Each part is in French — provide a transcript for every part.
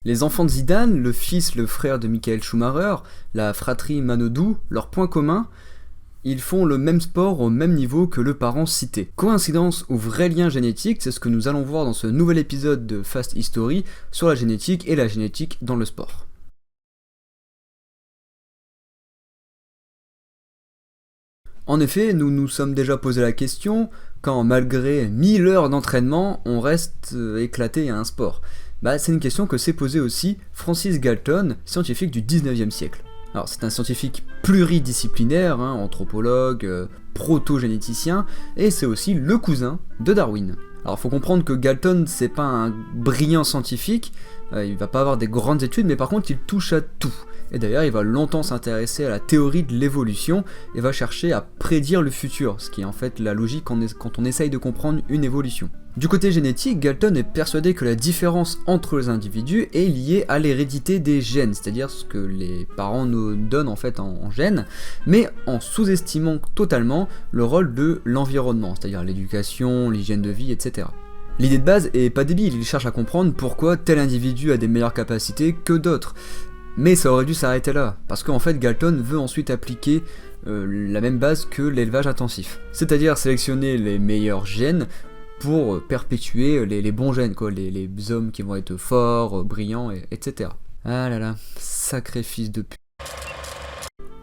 Les enfants de Zidane, le fils, le frère de Michael Schumacher, la fratrie Manodou, leur point commun, ils font le même sport au même niveau que le parent cité. Coïncidence ou vrai lien génétique, c'est ce que nous allons voir dans ce nouvel épisode de Fast History sur la génétique et la génétique dans le sport. En effet, nous nous sommes déjà posé la question quand, malgré 1000 heures d'entraînement, on reste éclaté à un sport. C'est une question que s'est posée aussi Francis Galton, scientifique du 19e siècle. Alors c'est un scientifique pluridisciplinaire, anthropologue, proto-généticien, et c'est aussi le cousin de Darwin. Alors faut comprendre que Galton c'est pas un brillant scientifique, il va pas avoir des grandes études, mais par contre il touche à tout. Et d'ailleurs il va longtemps s'intéresser à la théorie de l'évolution et va chercher à prédire le futur, ce qui est en fait la logique quand on essaye de comprendre une évolution. Du côté génétique, Galton est persuadé que la différence entre les individus est liée à l'hérédité des gènes, c'est-à-dire ce que les parents nous donnent en fait en gènes, mais en sous-estimant totalement le rôle de l'environnement, c'est-à-dire l'éducation, l'hygiène de vie, etc. L'idée de base est pas débile, il cherche à comprendre pourquoi tel individu a des meilleures capacités que d'autres. Mais ça aurait dû s'arrêter là, parce qu'en fait Galton veut ensuite appliquer la même base que l'élevage intensif. C'est-à-dire sélectionner les meilleurs gènes pour perpétuer les bons gènes, les hommes qui vont être forts, brillants, etc. Ah là là, sacré fils de pute.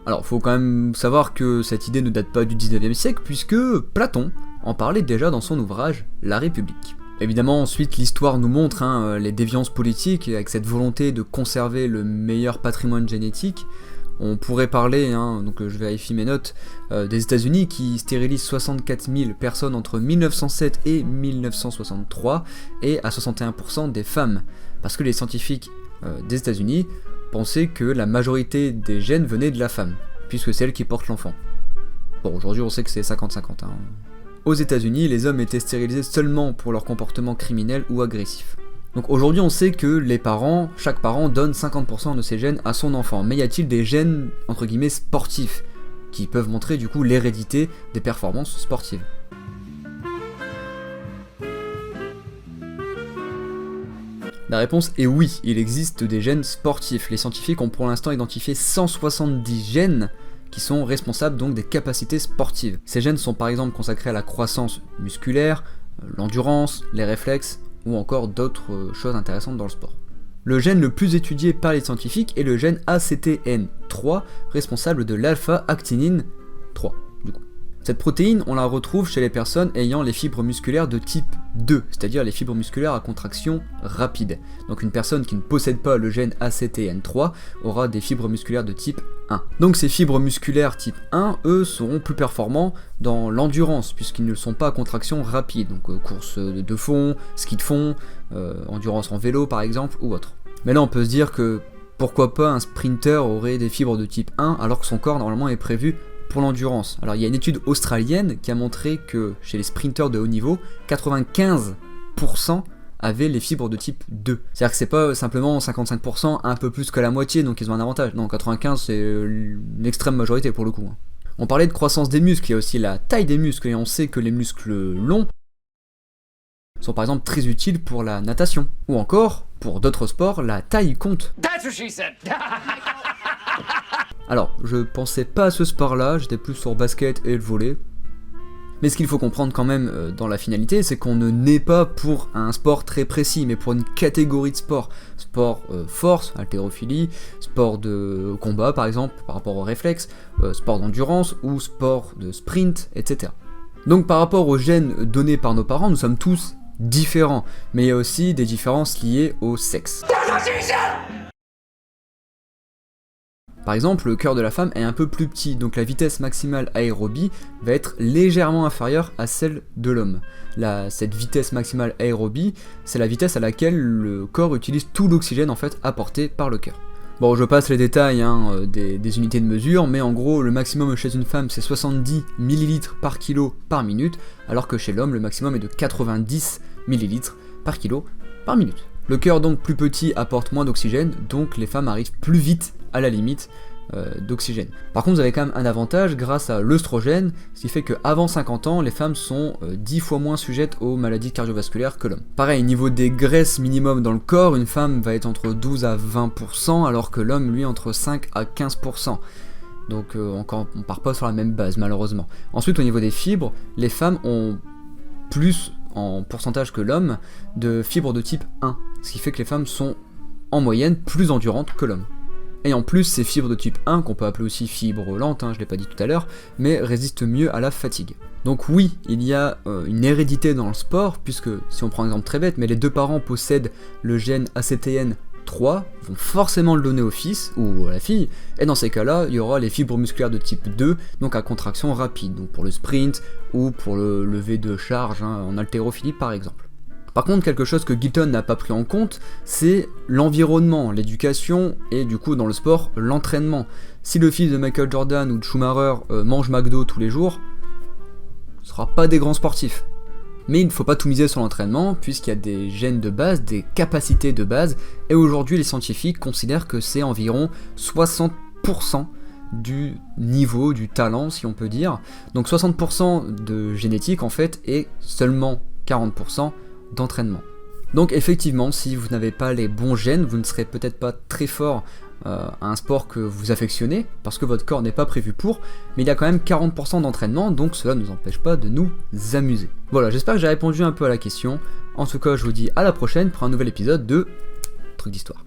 Alors faut quand même savoir que cette idée ne date pas du 19e siècle, puisque Platon en parlait déjà dans son ouvrage La République. Évidemment, ensuite, l'histoire nous montre les déviances politiques, avec cette volonté de conserver le meilleur patrimoine génétique. On pourrait parler, donc je vérifie mes notes, des États-Unis qui stérilisent 64 000 personnes entre 1907 et 1963, et à 61% des femmes, parce que les scientifiques des États-Unis pensaient que la majorité des gènes venaient de la femme, puisque c'est elle qui porte l'enfant. Bon, aujourd'hui on sait que c'est 50-50. Aux États-Unis, les hommes étaient stérilisés seulement pour leur comportement criminel ou agressif. Donc aujourd'hui on sait que chaque parent donne 50% de ses gènes à son enfant, mais y a-t-il des gènes entre guillemets sportifs qui peuvent montrer du coup l'hérédité des performances sportives? La réponse est oui, il existe des gènes sportifs. Les scientifiques ont pour l'instant identifié 170 gènes qui sont responsables donc des capacités sportives. Ces gènes sont par exemple consacrés à la croissance musculaire, l'endurance, les réflexes, ou encore d'autres choses intéressantes dans le sport. Le gène le plus étudié par les scientifiques est le gène ACTN3, responsable de l'alpha-actinine 3, du coup. Cette protéine, on la retrouve chez les personnes ayant les fibres musculaires de type 2, c'est-à-dire les fibres musculaires à contraction rapide. Donc une personne qui ne possède pas le gène ACTN3 aura des fibres musculaires de type 1. Donc ces fibres musculaires type 1, eux, seront plus performants dans l'endurance, puisqu'ils ne sont pas à contraction rapide, donc course de fond, ski de fond, endurance en vélo par exemple, ou autre. Mais là on peut se dire que pourquoi pas un sprinter aurait des fibres de type 1 alors que son corps normalement est prévu pour l'endurance. Alors il y a une étude australienne qui a montré que chez les sprinters de haut niveau, 95% avaient les fibres de type 2. C'est-à-dire que c'est pas simplement 55%, un peu plus que la moitié, donc ils ont un avantage. Non, 95 c'est l'extrême majorité pour le coup. On parlait de croissance des muscles, il y a aussi la taille des muscles, et on sait que les muscles longs sont par exemple très utiles pour la natation. Ou encore, pour d'autres sports, la taille compte. That's what she said. Alors, je pensais pas à ce sport-là, j'étais plus sur basket et le volley. Mais ce qu'il faut comprendre quand même dans la finalité, c'est qu'on ne naît pas pour un sport très précis, mais pour une catégorie de sport. Sport force, haltérophilie, sport de combat par exemple, par rapport aux réflexes, sport d'endurance ou sport de sprint, etc. Donc par rapport aux gènes donnés par nos parents, nous sommes tous différents, mais il y a aussi des différences liées au sexe. Par exemple, le cœur de la femme est un peu plus petit, donc la vitesse maximale aérobie va être légèrement inférieure à celle de l'homme. Cette vitesse maximale aérobie, c'est la vitesse à laquelle le corps utilise tout l'oxygène en fait apporté par le cœur. Bon, je passe les détails des unités de mesure, mais en gros, le maximum chez une femme c'est 70 ml par kilo par minute, alors que chez l'homme, le maximum est de 90 ml par kilo par minute. Le cœur donc plus petit apporte moins d'oxygène, donc les femmes arrivent plus vite à la limite d'oxygène. Par contre, vous avez quand même un avantage grâce à l'œstrogène, ce qui fait qu'avant 50 ans, les femmes sont 10 fois moins sujettes aux maladies cardiovasculaires que l'homme. Pareil, niveau des graisses minimum dans le corps, une femme va être entre 12 à 20%, alors que l'homme, lui, entre 5 à 15%. Donc on part pas sur la même base, malheureusement. Ensuite, au niveau des fibres, les femmes ont plus en pourcentage que l'homme de fibres de type 1, ce qui fait que les femmes sont en moyenne plus endurantes que l'homme. Et en plus, ces fibres de type 1, qu'on peut appeler aussi fibres lentes, je ne l'ai pas dit tout à l'heure, mais résistent mieux à la fatigue. Donc oui, il y a une hérédité dans le sport, puisque, si on prend un exemple très bête, mais les deux parents possèdent le gène ACTN3, vont forcément le donner au fils, ou à la fille, et dans ces cas-là, il y aura les fibres musculaires de type 2, donc à contraction rapide, donc pour le sprint, ou pour le lever de charge, en haltérophilie par exemple. Par contre, quelque chose que Gilton n'a pas pris en compte, c'est l'environnement, l'éducation et du coup dans le sport, l'entraînement. Si le fils de Michael Jordan ou de Schumacher mange McDo tous les jours, ce ne sera pas des grands sportifs. Mais il ne faut pas tout miser sur l'entraînement, puisqu'il y a des gènes de base, des capacités de base, et aujourd'hui les scientifiques considèrent que c'est environ 60% du niveau, du talent si on peut dire. Donc 60% de génétique en fait, et seulement 40% d'entraînement. Donc effectivement, si vous n'avez pas les bons gènes, vous ne serez peut-être pas très fort à un sport que vous affectionnez, parce que votre corps n'est pas prévu pour, mais il y a quand même 40% d'entraînement, donc cela ne nous empêche pas de nous amuser. Voilà, j'espère que j'ai répondu un peu à la question. En tout cas, je vous dis à la prochaine pour un nouvel épisode de Trucs d'Histoire.